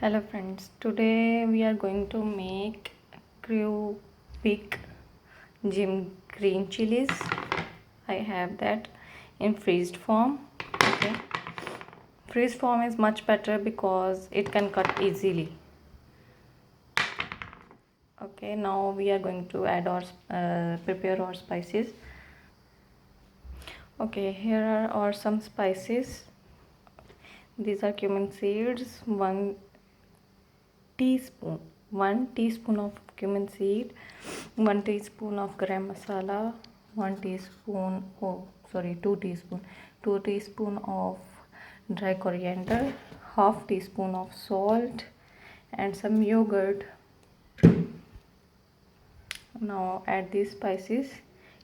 Hello friends, today we are going to make cubic gym green chilies. I have that in freezed form. Okay, freeze form is much better because it can cut easily. Okay, now we are going to add our prepare our spices. Okay, here are our some spices. These are cumin seeds, 1 teaspoon of cumin seed, 1 teaspoon of garam masala, 1 teaspoon, 2 teaspoon of dry coriander, half teaspoon of salt and some yogurt. Now add these spices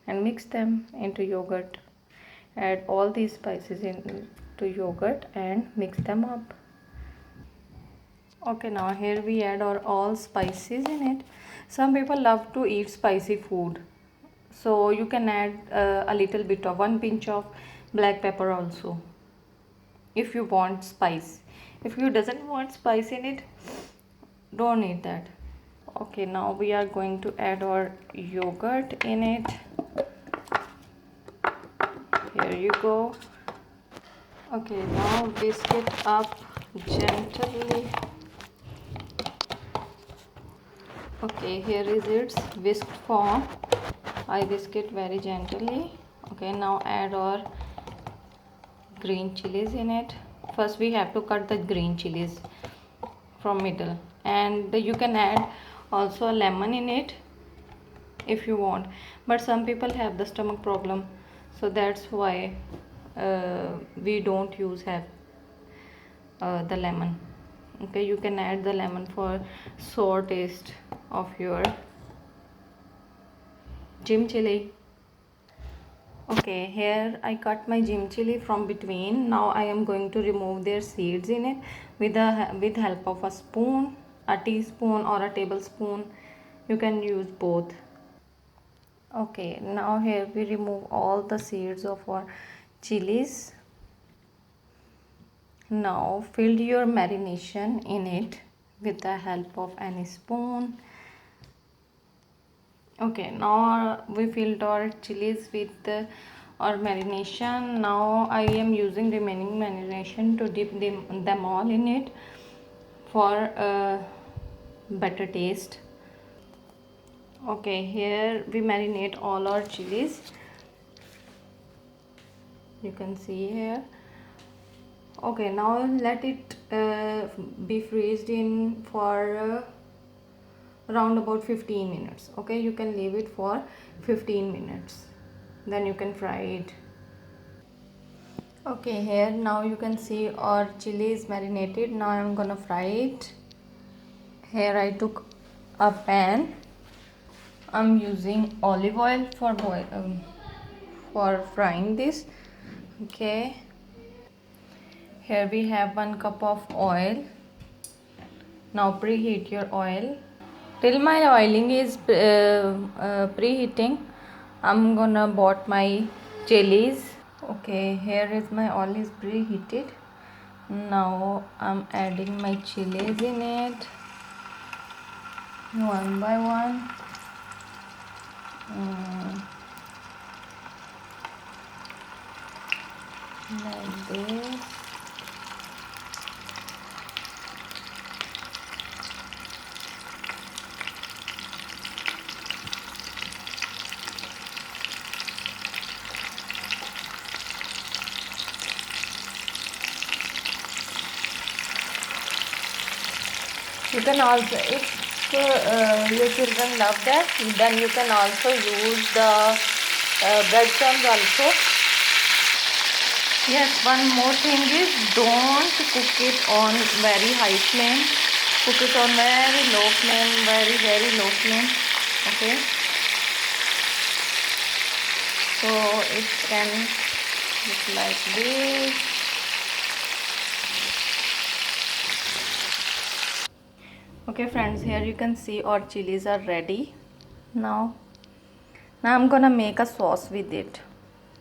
and mix them into yogurt. Add all these spices into yogurt and mix them up. Okay, now here we add our all spices in it. Some people love to eat spicy food, so you can add a little bit of 1 pinch of black pepper also if you want spice. If you doesn't want spice in it, don't eat that. Okay, now we are going to add our yogurt in it. Here you go. Okay, now whisk it up gently. Okay, here is its whisked form. I whisk it very gently. Okay, now add our green chilies in it. First we have to cut the green chilies from middle, and you can add also a lemon in it if you want, but some people have the stomach problem, so that's why we don't use the lemon. Okay, you can add the lemon for sour taste of your gym chili. Okay, here I cut my gym chili from between. Now I am going to remove their seeds in it with help of a spoon, a teaspoon or a tablespoon. You can use both. Okay, now here we remove all the seeds of our chilies. Now fill your marination in it with the help of any spoon. Okay, now we filled our chilies with our marination. Now I am using remaining marination to dip them all in it for better taste. Okay, here we marinate all our chilies. You can see here. Okay, now let it be freezed in for around about 15 minutes. Okay, you can leave it for 15 minutes, then you can fry it. Okay, here now you can see our chili is marinated. Now I'm gonna fry it. Here I took a pan. I'm using olive oil for frying this. Okay, here we have 1 cup of oil. Now preheat your oil. Till my oiling is preheating, I'm gonna bought my chilies. Okay, here is my oil is preheated. Now I'm adding my chilies in it one by one. Like this. You can also, if your children love that, then you can also use the breadcrumbs also. Yes, one more thing is, don't cook it on very high flame. Cook it on very low flame, very low flame. Okay, so it can look like this. Okay friends, here you can see our chilies are ready. Now I'm gonna make a sauce with it,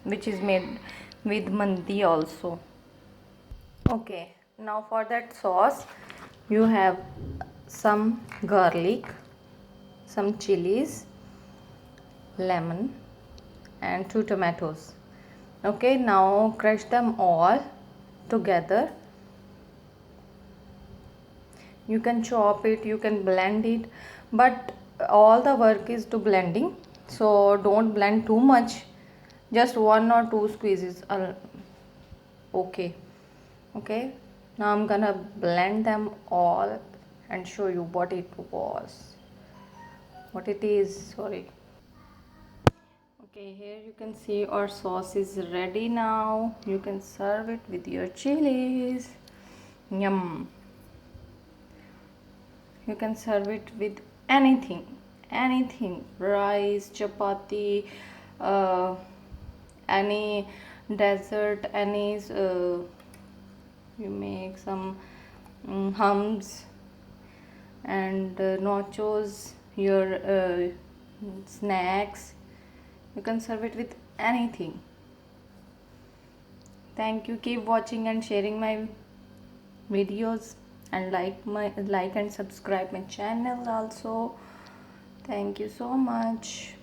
which is made with mandi also. Okay, now for that sauce You have some garlic, some chilies, lemon, and 2 tomatoes. Okay, now crush them all together. You can chop it, you can blend it, but all the work is to blending, so don't blend too much, just 1 or 2 squeezes are okay. Okay, now I'm gonna blend them all and show you what it is, sorry. Okay, here you can see our sauce is ready. Now you can serve it with your chilies. Yum. You can serve it with anything, rice, chapati, uh, any dessert, any you make some hums and nachos, your snacks. You can serve it with anything. Thank you, keep watching and sharing my videos, and like and subscribe my channel also. Thank you so much.